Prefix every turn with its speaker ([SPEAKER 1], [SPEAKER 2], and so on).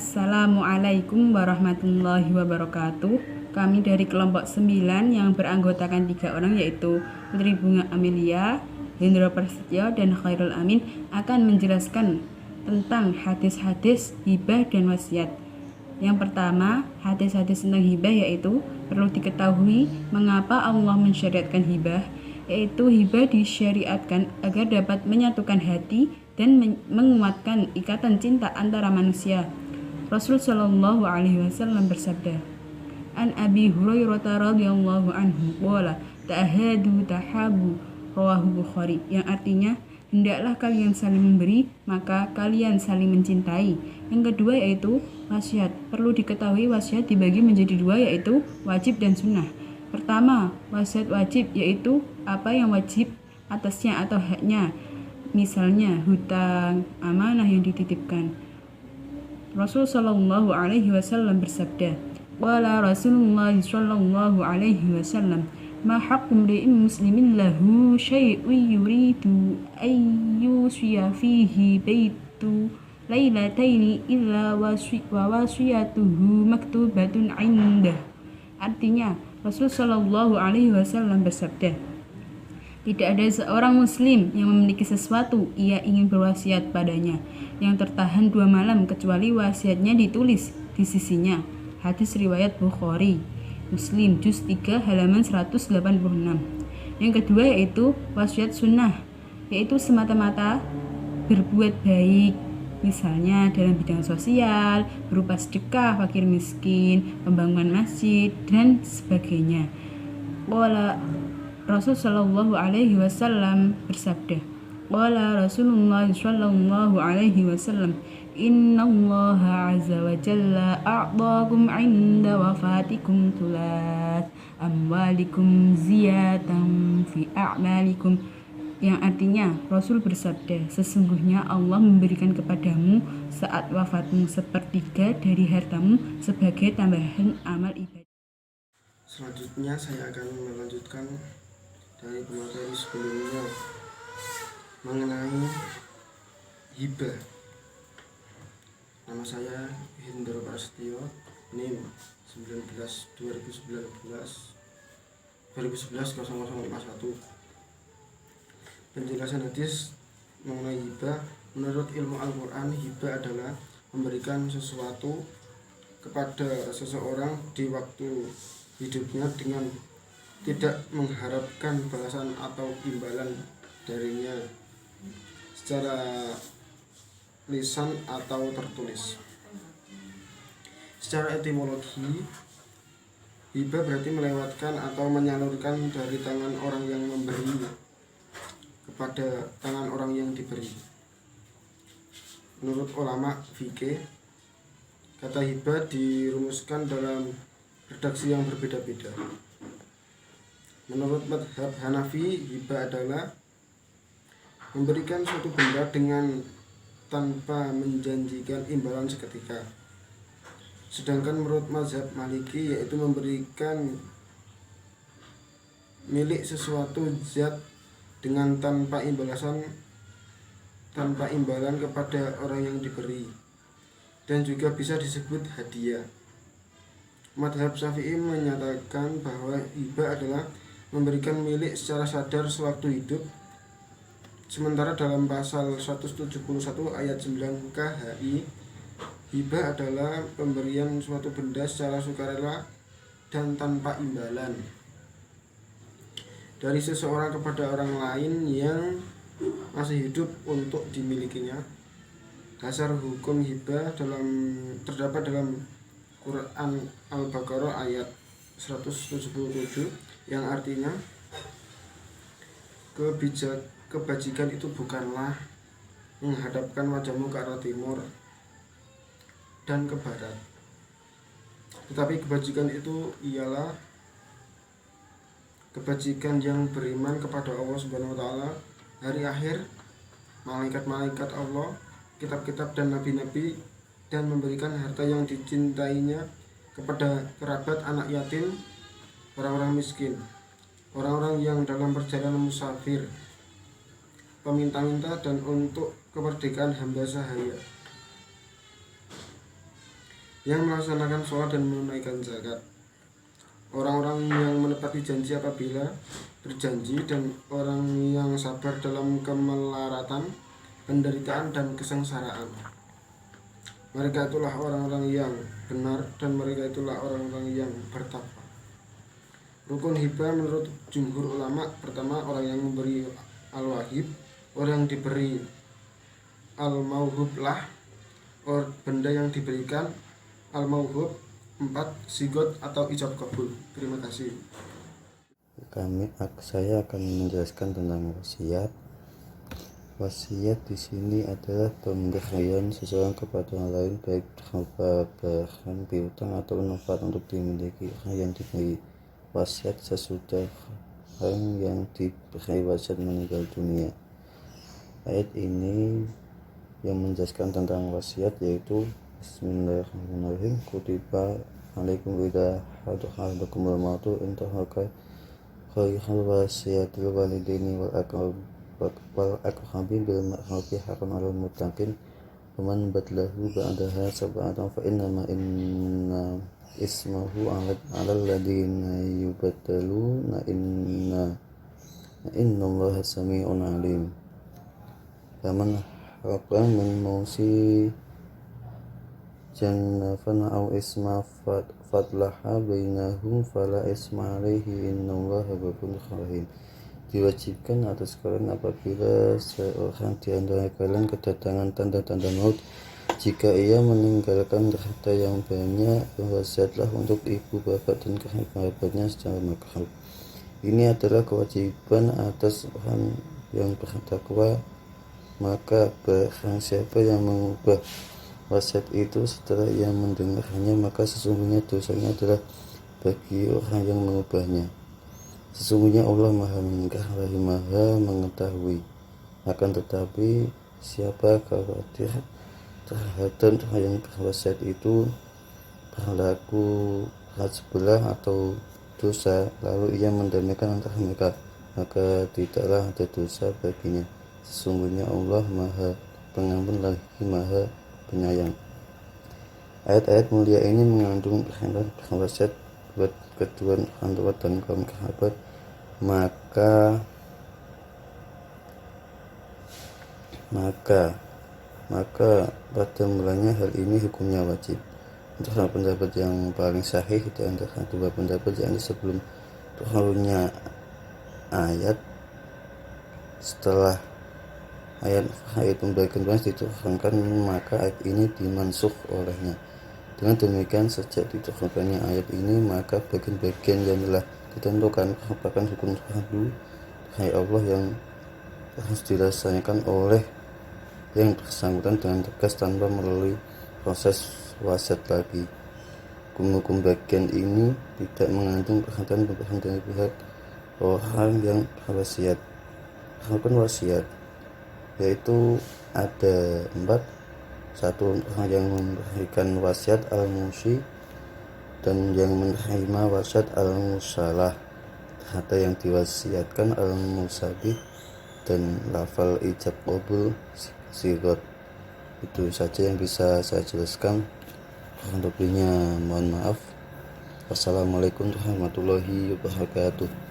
[SPEAKER 1] Assalamualaikum warahmatullahi wabarakatuh. Kami dari kelompok 9 yang beranggotakan 3 orang, yaitu Putri Bunga Amelia, Hendro Prasetyo, dan Khairul Amin, akan menjelaskan tentang hadis-hadis hibah dan wasiat. Yang pertama, hadis-hadis tentang hibah yaitu perlu diketahui mengapa Allah mensyariatkan hibah, yaitu hibah disyariatkan agar dapat menyatukan hati dan menguatkan ikatan cinta antara manusia. Rasul Shallallahu Alaihi Wasallam bersabda, An Abi Hurairah radhiyallahu anhu qala ta'ahadu tahabu, rawahu Bukhari, yang artinya hendaklah kalian saling memberi maka kalian saling mencintai. Yang kedua yaitu wasiat. Perlu diketahui wasiat dibagi menjadi 2, yaitu wajib dan sunnah. Pertama, wasiat wajib yaitu apa yang wajib atasnya atau haknya, misalnya hutang, amanah yang dititipkan. Rasul Shallallahu Alaihi Wasallam bersabda, Wala Rasulullah Shallallahu Alaihi Wasallam, Ma haqqu mri'in muslimin lahu syai'un yuridu ayyusya fihi baitu lailataini illa wa wasiyatuhu maktubatun indah. Artinya, Rasul Shallallahu Alaihi Wasallam bersabda, tidak ada seorang muslim yang memiliki sesuatu ia ingin berwasiat padanya yang tertahan 2 malam kecuali wasiatnya ditulis di sisinya. Hadis riwayat Bukhari, Muslim juz 3 halaman 186. Yang kedua yaitu wasiat sunnah, yaitu semata-mata berbuat baik, misalnya dalam bidang sosial berupa sedekah fakir miskin, pembangunan masjid, dan sebagainya. Rasul Shallallahu Alaihi Wasallam bersabda, Qala Rasulullah Shallallahu Alaihi Wasallam, Innallaha azza wa jalla a'takum 'inda wafatikum tulat amwalikum ziyatan fi a'malikum. Yang artinya, Rasul bersabda, sesungguhnya Allah memberikan kepadamu saat wafatmu 1/3 dari hartamu sebagai tambahan amal ibadah.
[SPEAKER 2] Selanjutnya saya akan melanjutkan dari materi sebelumnya mengenai hibah. Nama saya Hendro Prasetyo, NIM 2011-0041. Penjelasan hadis mengenai hibah. Menurut ilmu Al-Quran, hibah adalah memberikan sesuatu kepada seseorang di waktu hidupnya dengan tidak mengharapkan balasan atau imbalan darinya secara lisan atau tertulis. Secara etimologi, hibah berarti melewatkan atau menyalurkan dari tangan orang yang memberi kepada tangan orang yang diberi. Menurut ulama fikih, kata hibah dirumuskan dalam redaksi yang berbeda-beda. Menurut mazhab Hanafi, hibah adalah memberikan suatu benda dengan tanpa menjanjikan imbalan seketika. Sedangkan menurut mazhab Maliki, yaitu memberikan milik sesuatu zat dengan tanpa imbalan kepada orang yang diberi, dan juga bisa disebut hadiah. Mazhab Syafi'i menyatakan bahwa hibah adalah memberikan milik secara sadar sewaktu hidup. Sementara dalam pasal 171 ayat 9 KHI, hibah adalah pemberian suatu benda secara sukarela dan tanpa imbalan dari seseorang kepada orang lain yang masih hidup untuk dimilikinya. Dasar hukum hibah terdapat dalam Quran Al-Baqarah ayat 177, yang artinya kebajikan itu bukanlah menghadapkan wajahmu ke arah timur dan ke barat, tetapi kebajikan itu ialah kebajikan yang beriman kepada Allah Subhanahu wa taala, hari akhir, malaikat-malaikat Allah, kitab-kitab dan nabi-nabi, dan memberikan harta yang dicintainya kepada kerabat, anak yatim, orang-orang miskin, orang-orang yang dalam perjalanan musafir, peminta-minta, dan untuk kemerdekaan hamba sahaya. yang melaksanakan sholat dan menunaikan zakat. Orang-orang yang menepati janji apabila berjanji, dan orang yang sabar dalam kemelaratan, penderitaan, dan kesengsaraan. Mereka itulah orang-orang yang benar, dan mereka itulah orang-orang yang bertakwa. Rukun hibah menurut jumhur ulama: pertama, orang yang memberi al-wahib, orang yang diberi al-mauhub lah, benda yang diberikan al-mauhub. 4. Sigot atau ijab kabul. Terima kasih.
[SPEAKER 3] Saya akan menjelaskan tentang wasiat. Wasiat di sini adalah pemberian seseorang kepada orang lain, baik berupa barang, piutang, atau manfaat untuk dimiliki orang yang diberi wasiat sesudah orang yang diberi wasiat meninggal dunia. Ayat ini yang menjelaskan tentang wasiat yaitu Bismillahirrahmanirrahim. Kutiba alaikum idza hadara ahadakumul mautu in taraka khairul wasiyatul walidaini wal aqrabi bil ma'rufi haqqan 'alal muttaqin wa man badlahu ba'daha sab'atan fa inna ismahu 'alal ladina yubadaluna innallaha sami'un 'alim. Faman haraka min mausi jannafan aw isma fadlaha bainahum fala isma alaihi innallaha ghafurur rahim. Diwajibkan atas kalian apabila seorang di antara kalian kedatangan tanda-tanda maut, jika ia meninggalkan harta yang banyak, berwasiatlah untuk ibu, bapak, dan kerabatnya secara makruh. Ini adalah kewajiban atas orang yang bertakwa. Maka barang siapa yang mengubah wasiat itu setelah ia mendengarnya, maka sesungguhnya dosanya adalah bagi orang yang mengubahnya. Sesungguhnya Allah Maha Mendengar lagi Maha Mengetahui. Akan tetapi siapa khawatir terhadap orang yang berwasiat itu berlaku hal sebelah atau dosa, lalu ia mendamaikan antara mereka, maka tidaklah ada dosa baginya. Sesungguhnya Allah Maha Pengampun lagi Maha Penyayang. Ayat-ayat mulia ini mengandung perintah berwasiat buat kedua orang tua dan kaum kerabat. Maka pada mulanya hal ini hukumnya wajib. Untuk pendapat yang paling sahih di antara dua pendapat yang sebelum turunnya ayat, setelah ayat pembagian tugas diturunkan, maka ayat ini dimansukh olehnya. Dengan demikian, sejak diturunkannya ayat ini, maka bagian-bagian yang telah ditentukan merupakan hukum fardu dari Allah yang harus dilaksanakan oleh yang bersangkutan dengan tegas tanpa melalui proses wasiat lagi. Hukum-hukum bagian ini tidak mengandung perhatian dari pihak orang yang berwasiat. Rukun wasiat yaitu ada 4. 1. Orang yang memberikan wasiat al-musi, dan yang menerima wasiat al-musalah, harta yang diwasiatkan al-musabih, dan lafal ijab qabul sigot. Itu saja yang bisa saya jelaskan. Kurang lebihnya mohon maaf. Wassalamualaikum warahmatullahi wabarakatuh.